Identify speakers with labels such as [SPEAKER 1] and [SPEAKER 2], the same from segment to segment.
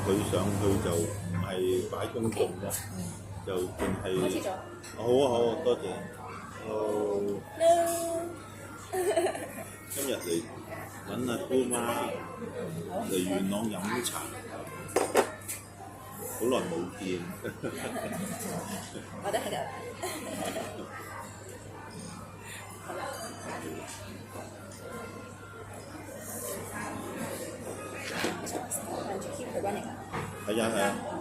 [SPEAKER 1] 佢上去就唔係擺公眾嘅，就淨係。
[SPEAKER 2] 開始咗。
[SPEAKER 1] 好啊好啊，多謝。今日嚟揾阿姑媽嚟元朗飲茶，好耐冇見。
[SPEAKER 2] 我哋喺度。好啦。keep 佢 running 啊。
[SPEAKER 1] 係啊，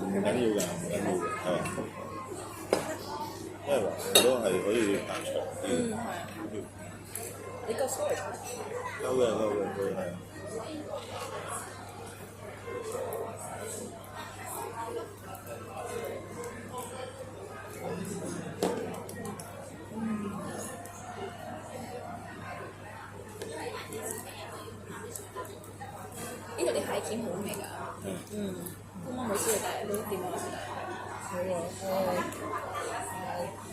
[SPEAKER 1] 唔緊要㗎，係啊。因為華都係可以拍長啲。
[SPEAKER 2] 係。你個 storage
[SPEAKER 1] 夠嘅，係啊。
[SPEAKER 2] 呢度啲蟹鉗好味㗎。咁我冇試過，但係你點啊？
[SPEAKER 3] 係啊，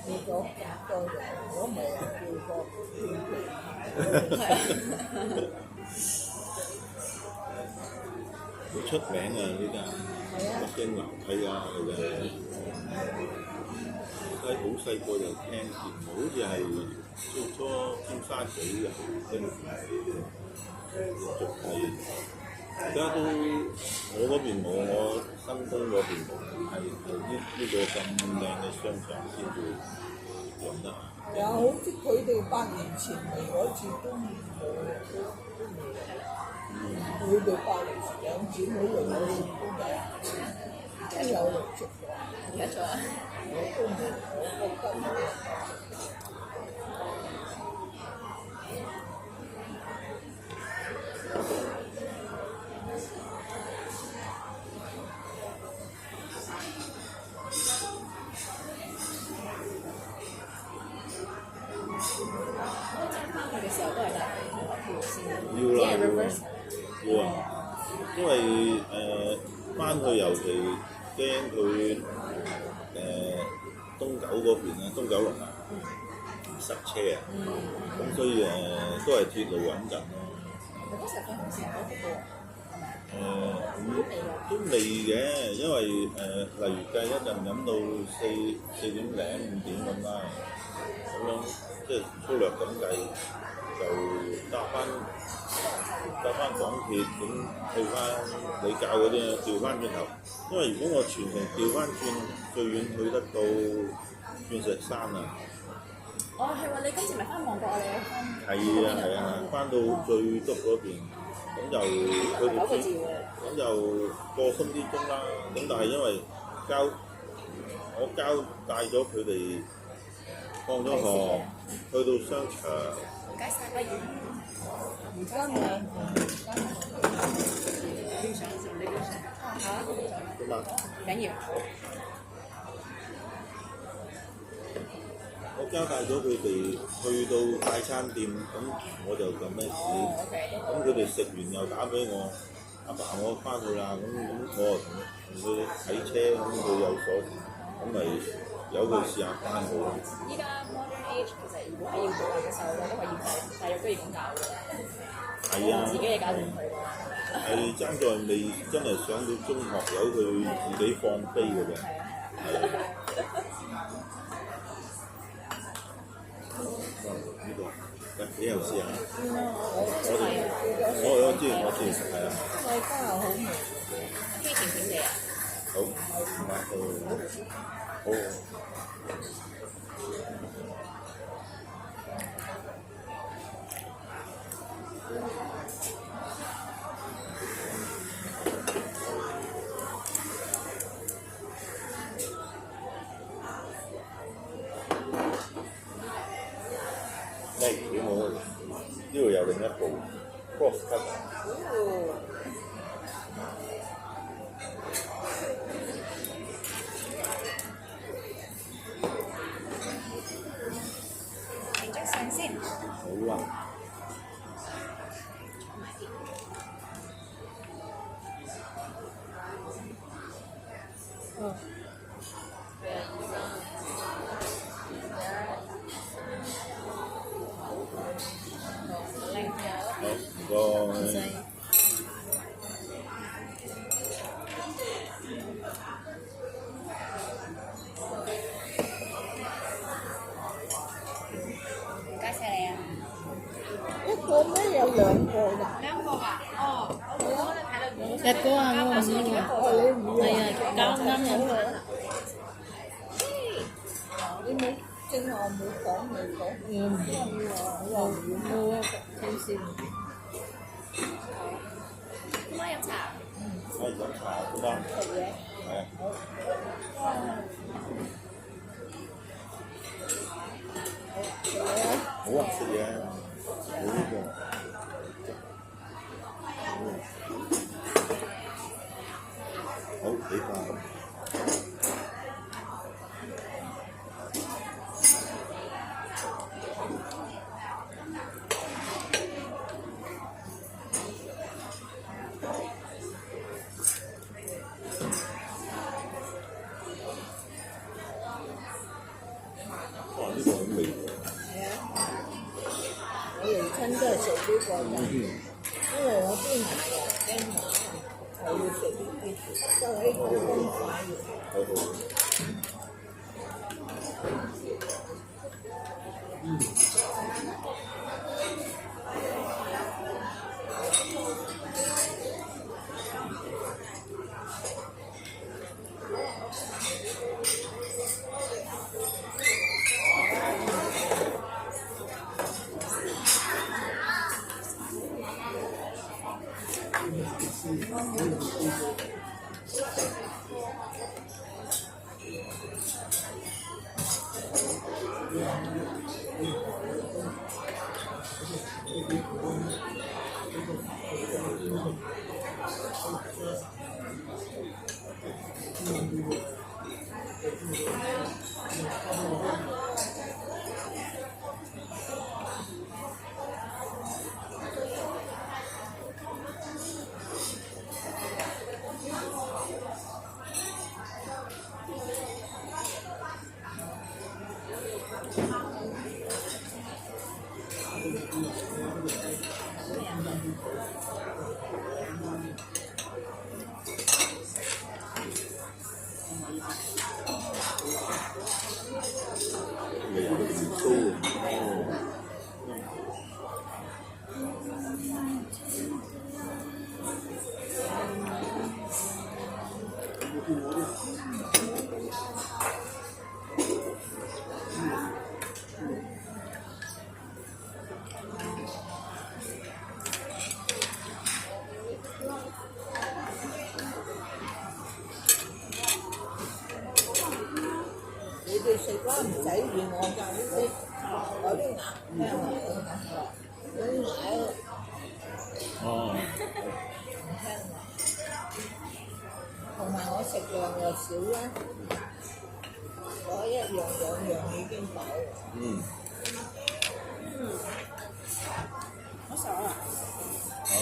[SPEAKER 3] 叫咗咁多人，我冇叫過
[SPEAKER 1] 好出名啊！呢間北京南溪啊，佢嘅好細個就聽見，好似係最初尖沙咀嘅，跟住係而家都我嗰邊冇，我新豐嗰邊冇，係呢個咁靚嘅商場先至用得。
[SPEAKER 3] 有好似佢哋8年前嚟嗰次都冇，佢哋8年前兩姊妹嚟嗰次都有嚟食過。
[SPEAKER 2] 而家做啊？
[SPEAKER 3] 我都冇，我覺得。
[SPEAKER 1] 要啊，因為翻去尤其驚佢東九嗰邊啊，東九龍啊塞車啊，咁所以都係鐵路穩陣咯。
[SPEAKER 2] 嗰時候好似有嗰個
[SPEAKER 1] 都未嘅，因為例如計一陣飲到4點零5點咁啦，咁樣即係粗略咁計就搭翻港鐵咁去翻你教嗰啲調翻轉頭，因為如果我全程調翻轉，最遠去得到鑽石山啊！
[SPEAKER 2] 哦，係喎，你今次咪翻旺角啊？你
[SPEAKER 1] 係啊，翻到最篤嗰邊，咁就佢哋咁就個鐘啲鐘啦。咁但係因為我交帶咗佢哋放咗學，去到商場。
[SPEAKER 2] 唔該曬，不如
[SPEAKER 3] 而家咪
[SPEAKER 2] 嚇？
[SPEAKER 1] 點啊？
[SPEAKER 2] 唔緊要。
[SPEAKER 1] 我交代咗佢哋去到快餐店，咁我就咁樣試。咁佢哋食完又打俾我，阿爸我翻去啦，咁我同佢睇車，咁佢有鎖匙，咁咪由佢試下翻好咯。
[SPEAKER 2] 依家 modern age 其實如果係要做嘅時候咧，都可以大約都要咁教嘅。
[SPEAKER 1] 係啊，
[SPEAKER 2] 自己嘢搞掂佢。
[SPEAKER 1] 係爭在未真係上到中學，由佢自己放飛嘅啫。係啊。呢個，你又試下？我知，係啊。
[SPEAKER 3] 我家又好味。
[SPEAKER 2] 中意甜甜地啊？
[SPEAKER 1] 好，好。幾好啊！呢度有另一部 cross cut。
[SPEAKER 2] 影張相先。
[SPEAKER 1] 好啊。
[SPEAKER 3] 兩個㗎。
[SPEAKER 2] 兩個啊？哦，我睇到
[SPEAKER 4] 一個啊，我唔要啊。
[SPEAKER 3] 哦，你唔要
[SPEAKER 4] 係啊，啱啱飲過。
[SPEAKER 3] 你冇正話冇講未講？
[SPEAKER 4] 我唔要啊，我啊，黐線。
[SPEAKER 2] 今晚飲茶。
[SPEAKER 1] 可以飲茶咁啦，
[SPEAKER 3] 食嘢。
[SPEAKER 1] 係啊。好啊，食嘢，好呢個。好，幾塊。哇！呢個好味喎。
[SPEAKER 3] 係啊，我嚟親都係食呢個㗎，因為我啲牙又驚麻煩，我要食呢啲，就呢個公筷
[SPEAKER 1] 好好。味道唔高喎。
[SPEAKER 3] 你哋食啦，唔使怨我㗎呢啲，我啲牙聽話，嗰啲牙
[SPEAKER 1] 哦。
[SPEAKER 3] 唔聽話，同埋我食量又少啦，我一樣兩樣已經飽啦。
[SPEAKER 1] 嗯。
[SPEAKER 2] 好熟啊！
[SPEAKER 1] 哦。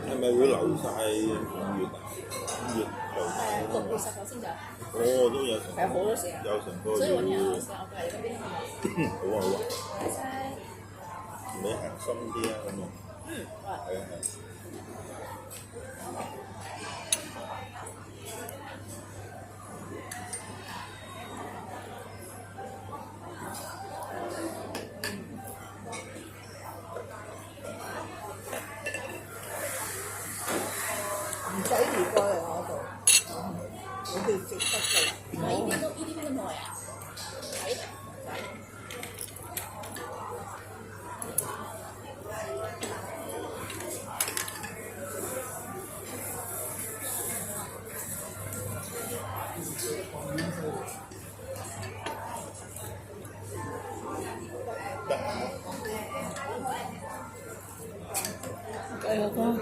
[SPEAKER 1] 係咪會留晒5月啊？5月留晒
[SPEAKER 2] 6月10號先走，
[SPEAKER 1] 哦，都有成，
[SPEAKER 2] 係好多時間，
[SPEAKER 1] 有成個
[SPEAKER 2] 所以我
[SPEAKER 1] 月。
[SPEAKER 2] 有時候我過嚟嗰邊係
[SPEAKER 1] 好啊好啊，
[SPEAKER 2] 拜拜。
[SPEAKER 1] 你行深啲啊咁啊。
[SPEAKER 2] 好啊。
[SPEAKER 1] 係啊係。
[SPEAKER 3] 唔使移過嚟我度，你哋食得㗎啦。
[SPEAKER 2] 呢啲都耐啊？係。
[SPEAKER 4] 繼續講。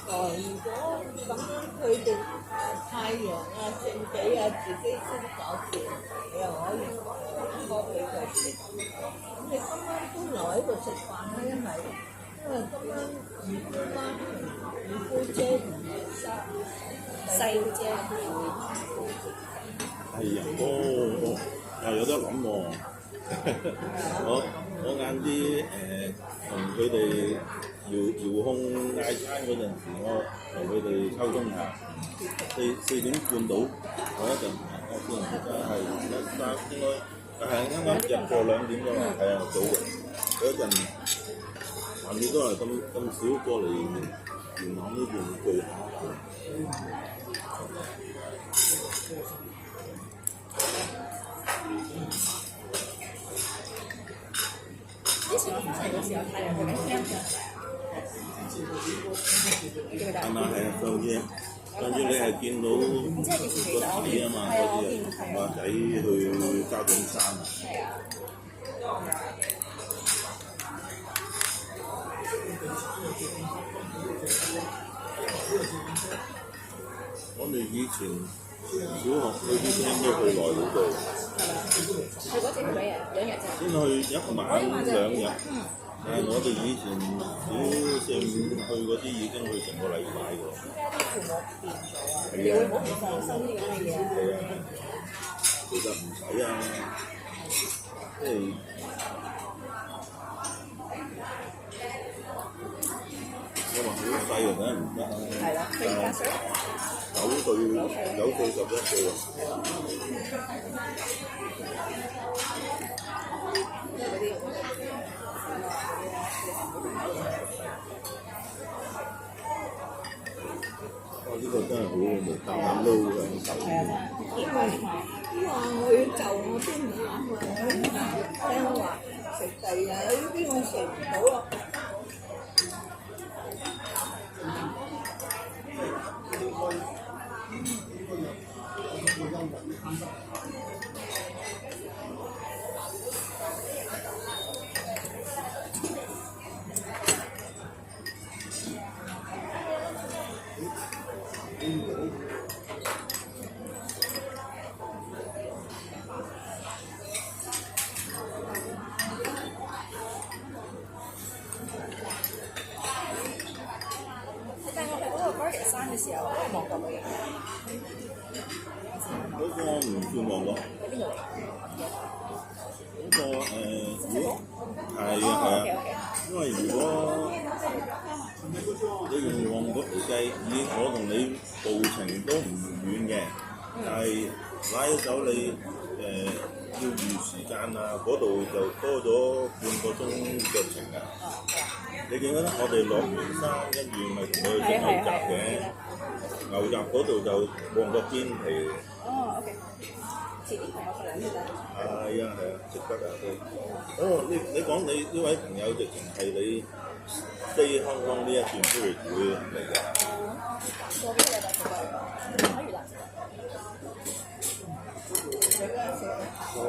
[SPEAKER 3] 如果咁樣佢哋太陽啊、聖地啊自己先搞掂，你又可以多俾佢食。咁你今晚都留喺度食飯啦，因為今晚二姑媽同二姑姐同埋細姑姐
[SPEAKER 1] 係啊，又有得諗喎。我晏啲同佢哋遙控嗌餐嗰陣時，我同佢哋溝通下，4點半到嗰一陣，我見真係應該係啱啱入過2點㗎嘛，係啊，早嘅嗰陣，下面都係咁少過嚟元朗呢邊聚下。
[SPEAKER 2] 之前我翻嚟嘅時候，太陽佢喺天上係咪啊？
[SPEAKER 1] 係啊，上次你係見到個仔啊嘛，嗰啲同個仔去嘉頓山啊。
[SPEAKER 2] 係啊。
[SPEAKER 1] 我哋以前小學去啲廳都去耐好多。
[SPEAKER 2] 去嗰陣去幾日？2日啫。
[SPEAKER 1] 先去1晚2日。我哋以前小4、5去嗰啲已經去成個禮拜㗎。
[SPEAKER 2] 而家啲父母變咗啊，你會好唔放心啲咁嘅嘢。
[SPEAKER 1] 係啊，其實唔使啊，即係我話好細啊，梗係唔得啊。
[SPEAKER 2] 係啦，佢8歲。
[SPEAKER 1] 9歲、11歲啊。呢個真係好味，啖啖都好享受。
[SPEAKER 2] 係啊，真係。
[SPEAKER 3] 我要就我先唔啱啊！聽話食第啊，呢啲我食唔到啊！
[SPEAKER 2] 但係我喺嗰個 Burger 山嘅時候，我係望過佢嘅。
[SPEAKER 1] 嗰個我唔算望過。
[SPEAKER 2] 喺邊度嚟？
[SPEAKER 1] 嗰個如果係啊，因為如果你用旺角嚟計，我同你步程都唔遠嘅，但係拉走你要預時間啊，嗰度就多咗半個鐘腳程啊。你記得我哋落完山，跟住咪同佢去食牛雜嘅，牛雜嗰度就旺角邊皮。
[SPEAKER 2] 哦，OK。遲啲同我過嚟先得。
[SPEAKER 1] 係啊，值得啊都。你講你呢位朋友直情係你飛香港呢一段都會嚟嘅。
[SPEAKER 2] 過幾個禮拜過嚟講，可以啦。
[SPEAKER 1] 哇，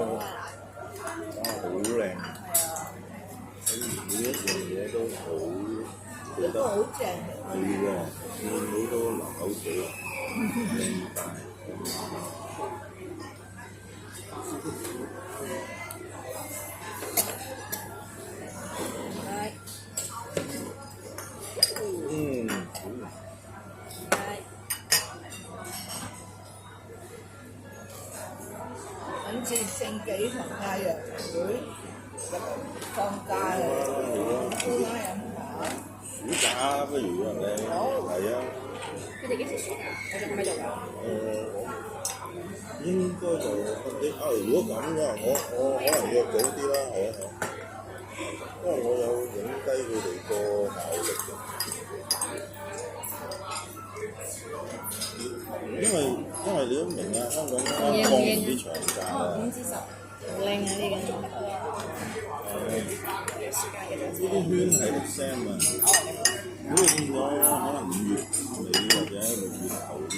[SPEAKER 1] 好靚！每一樣嘢都好做得
[SPEAKER 3] 好正。
[SPEAKER 1] 係喎，見好多流口水，靚大。
[SPEAKER 3] 揾次聖紀同太陽會放假啊！姑媽飲茶。
[SPEAKER 1] 暑假不如啊你，係啊。
[SPEAKER 2] 佢哋幾時暑假？我仲喺度㗎。
[SPEAKER 1] 應該就如果咁嘅，我可能約早啲啦，係啊，因為我有影低佢哋個效力嘅。因為你都明啊，香港啱啱放完啲長假啊，5
[SPEAKER 2] 至10。
[SPEAKER 4] 靚啊呢個。
[SPEAKER 1] 呢啲圈係 exam 啊，如果變咗可能5月尾或者6月頭啲。